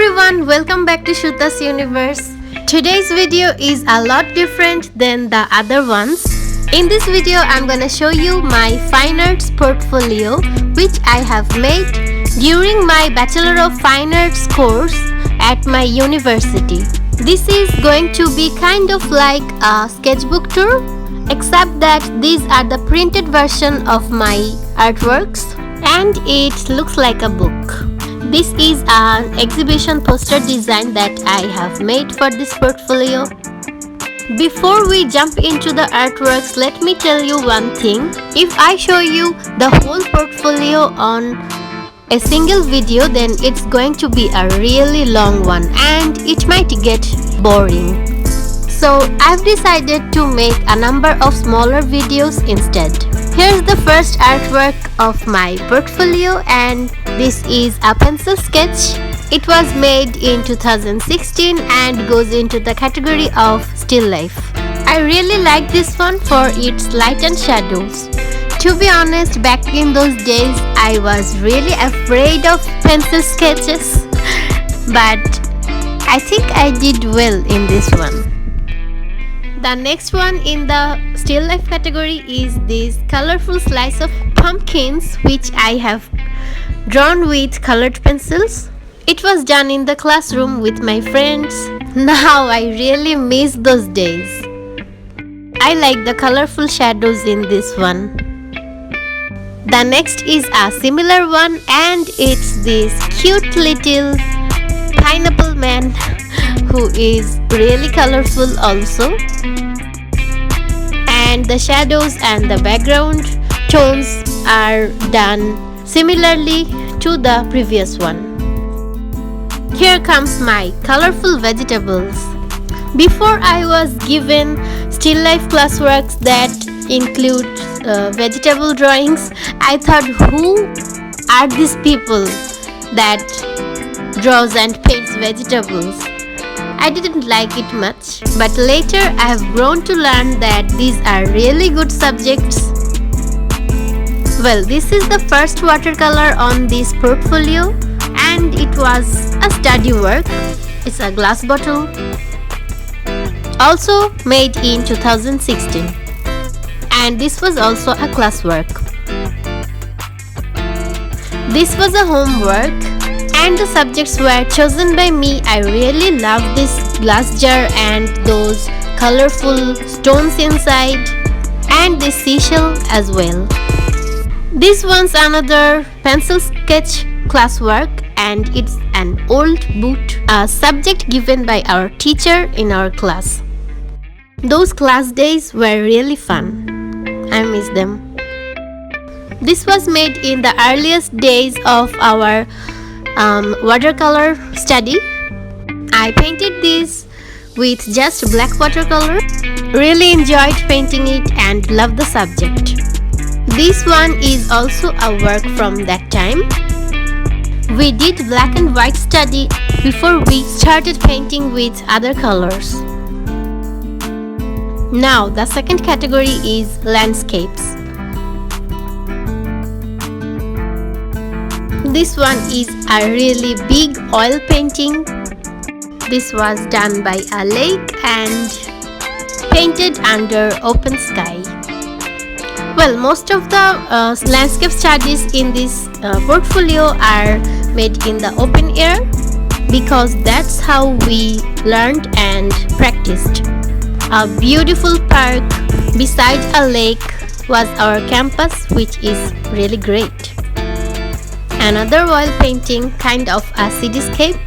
everyone, welcome back to Shuta's Universe. Today's video is a lot different than the other ones. In this video, I'm gonna show you my fine arts portfolio which I have made during my Bachelor of Fine Arts course at my university. This is going to be kind of like a sketchbook tour, except that these are the printed version of my artworks and it looks like a book. This is an exhibition poster design that I have made for this portfolio. Before we jump into the artworks, let me tell you one thing. If I show you the whole portfolio on a single video, then it's going to be a really long one and it might get boring. So I've decided to make a number of smaller videos instead. Here's the first artwork of my portfolio and this is a pencil sketch. It was made in 2016 and goes into the category of still life. I really like this one for its light and shadows. To be honest, back in those days I was really afraid of pencil sketches, but I think I did well in this one. The next one in the still life category is this colorful slice of pumpkins which I have drawn with colored pencils. It was done in the classroom with my friends. Now I really miss those days. I like the colorful shadows in this one. The next is a similar one and it's this cute little pineapple man who is really colorful also. And the shadows and the background tones are done similarly to the previous one. Here comes my colorful vegetables. Before I was given still life classworks that include vegetable drawings, I thought, who are these people that draws and paints vegetables? I didn't like it much, but later I have grown to learn that these are really good subjects. Well, this is the first watercolor on this portfolio and it was a study work. It's a glass bottle, also made in 2016, and this was also a classwork. This was a homework and the subjects were chosen by me. I really love this glass jar and those colorful stones inside and this seashell as well. This one's another pencil sketch classwork and it's an old boot, a subject given by our teacher in our class. Those class days were really fun. I miss them. This was made in the earliest days of our watercolor study. I painted this with just black watercolor. Really enjoyed painting it and loved the subject. This one is also a work from that time. We did black and white study before we started painting with other colors. Now the second category is landscapes. This one is a really big oil painting. This was done by a lake and painted under open sky. Well, most of the landscape studies in this portfolio are made in the open air because that's how we learned and practiced. A beautiful park beside a lake was our campus, which is really great. Another oil painting, kind of a cityscape,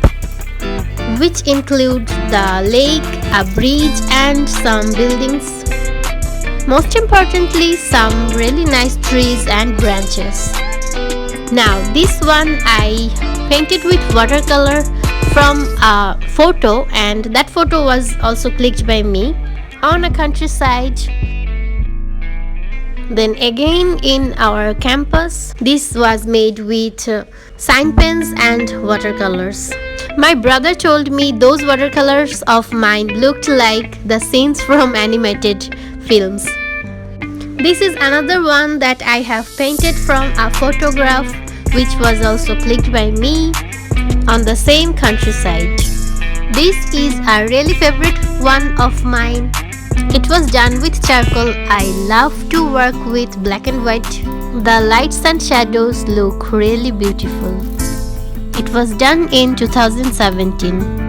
which includes the lake, a bridge and some buildings. Most importantly, some really nice trees and branches. Now this one I painted with watercolor from a photo and that photo was also clicked by me on a countryside. Then again in our campus, this was made with sign pens and watercolors. My brother told me those watercolors of mine looked like the scenes from animated films. This is another one that I have painted from a photograph which was also clicked by me on the same countryside. This is a really favorite one of mine. It was done with charcoal. I love to work with black and white. The lights and shadows look really beautiful. It was done in 2017.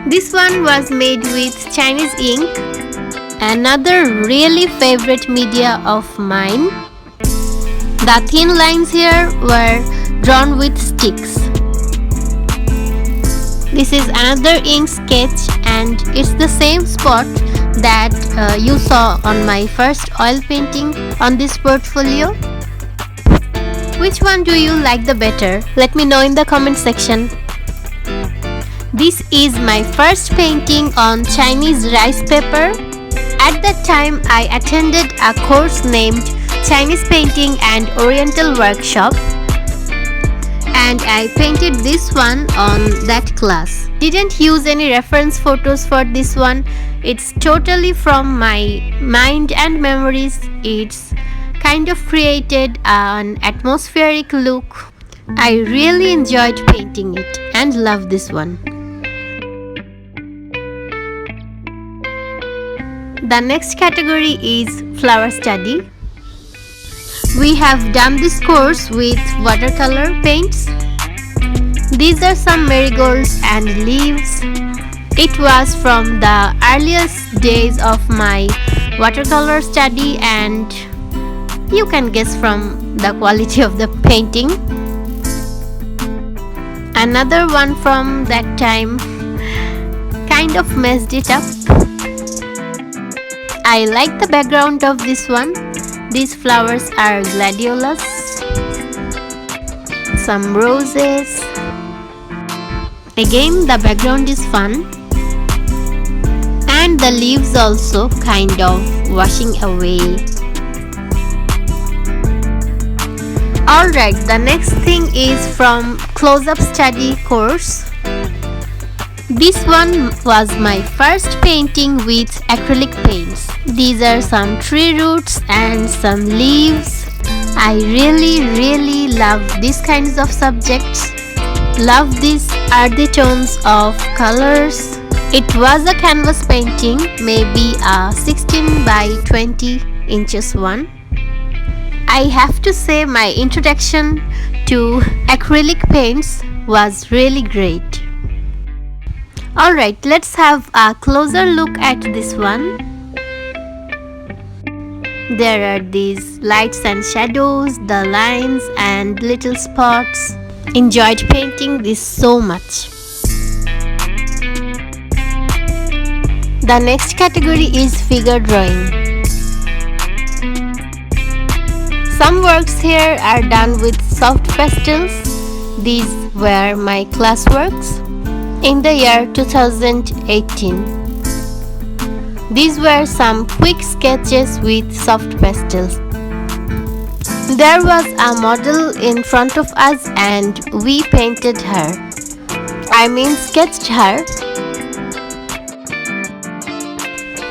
This one was made with Chinese ink. Another really favorite media of mine. The thin lines here were drawn with sticks. This is another ink sketch and it's the same spot that you saw on my first oil painting on this portfolio. Which one do you like the better? Let me know in the comment section. This is my first painting on Chinese rice paper. At that time, I attended a course named Chinese Painting and Oriental Workshop, and I painted this one on that class. Didn't use any reference photos for this one. It's totally from my mind and memories. It's kind of created an atmospheric look. I really enjoyed painting it and love this one. The next category is flower study. We have done this course with watercolor paints. These are some marigolds and leaves. It was from the earliest days of my watercolor study, and you can guess from the quality of the painting. Another one from that time, kind of messed it up. I like the background of this one. These flowers are gladiolus, some roses. Again, the background is fun, and the leaves also kind of washing away. Alright, the next thing is from close-up study course. This one was my first painting with acrylic paints. These are some tree roots and some leaves. I really love these kinds of subjects. Love these earthy tones of colors. It was a canvas painting, maybe a 16 by 20 inches one. I have to say my introduction to acrylic paints was really great. Alright, let's have a closer look at this one. There are these lights and shadows, the lines and little spots. Enjoyed painting this so much. The next category is figure drawing. Some works here are done with soft pastels. These were my class works in the year 2018. These were some quick sketches with soft pastels. There was a model in front of us and we painted her. I mean sketched her.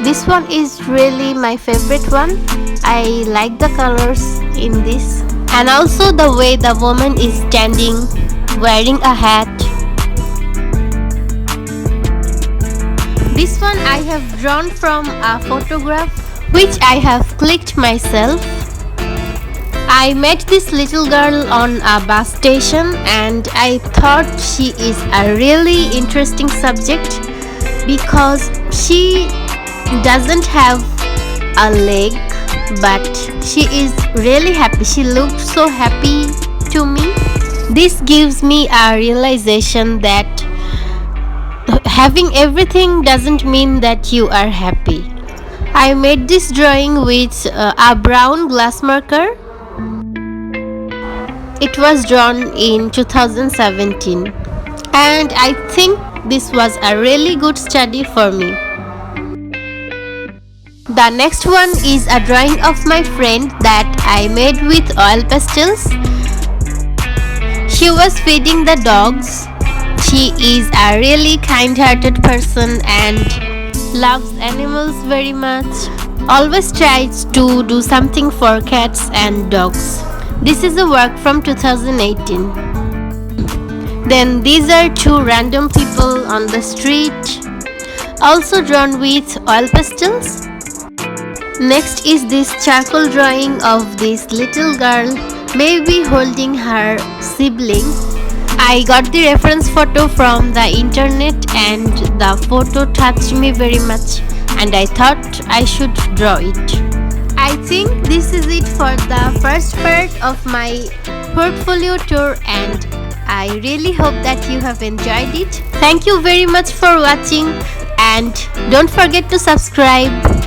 This one is really my favorite one. I like the colors in this, and also the way the woman is standing wearing a hat. This one I have drawn from a photograph which I have clicked myself. I met this little girl on a bus station and I thought she is a really interesting subject because she doesn't have a leg, but she is really happy. She looked so happy to me. This gives me a realization that having everything doesn't mean that you are happy. I made this drawing with a brown glass marker. It was drawn in 2017 and I think this was a really good study for me. The next one is a drawing of my friend that I made with oil pastels. She was feeding the dogs. She is a really kind-hearted person and loves animals very much. Always tries to do something for cats and dogs. This is a work from 2018. Then these are two random people on the street, also drawn with oil pastels. Next is this charcoal drawing of this little girl, maybe holding her sibling. I got the reference photo from the internet and the photo touched me very much and I thought I should draw it. I think this is it for the first part of my portfolio tour and I really hope that you have enjoyed it. Thank you very much for watching and don't forget to subscribe.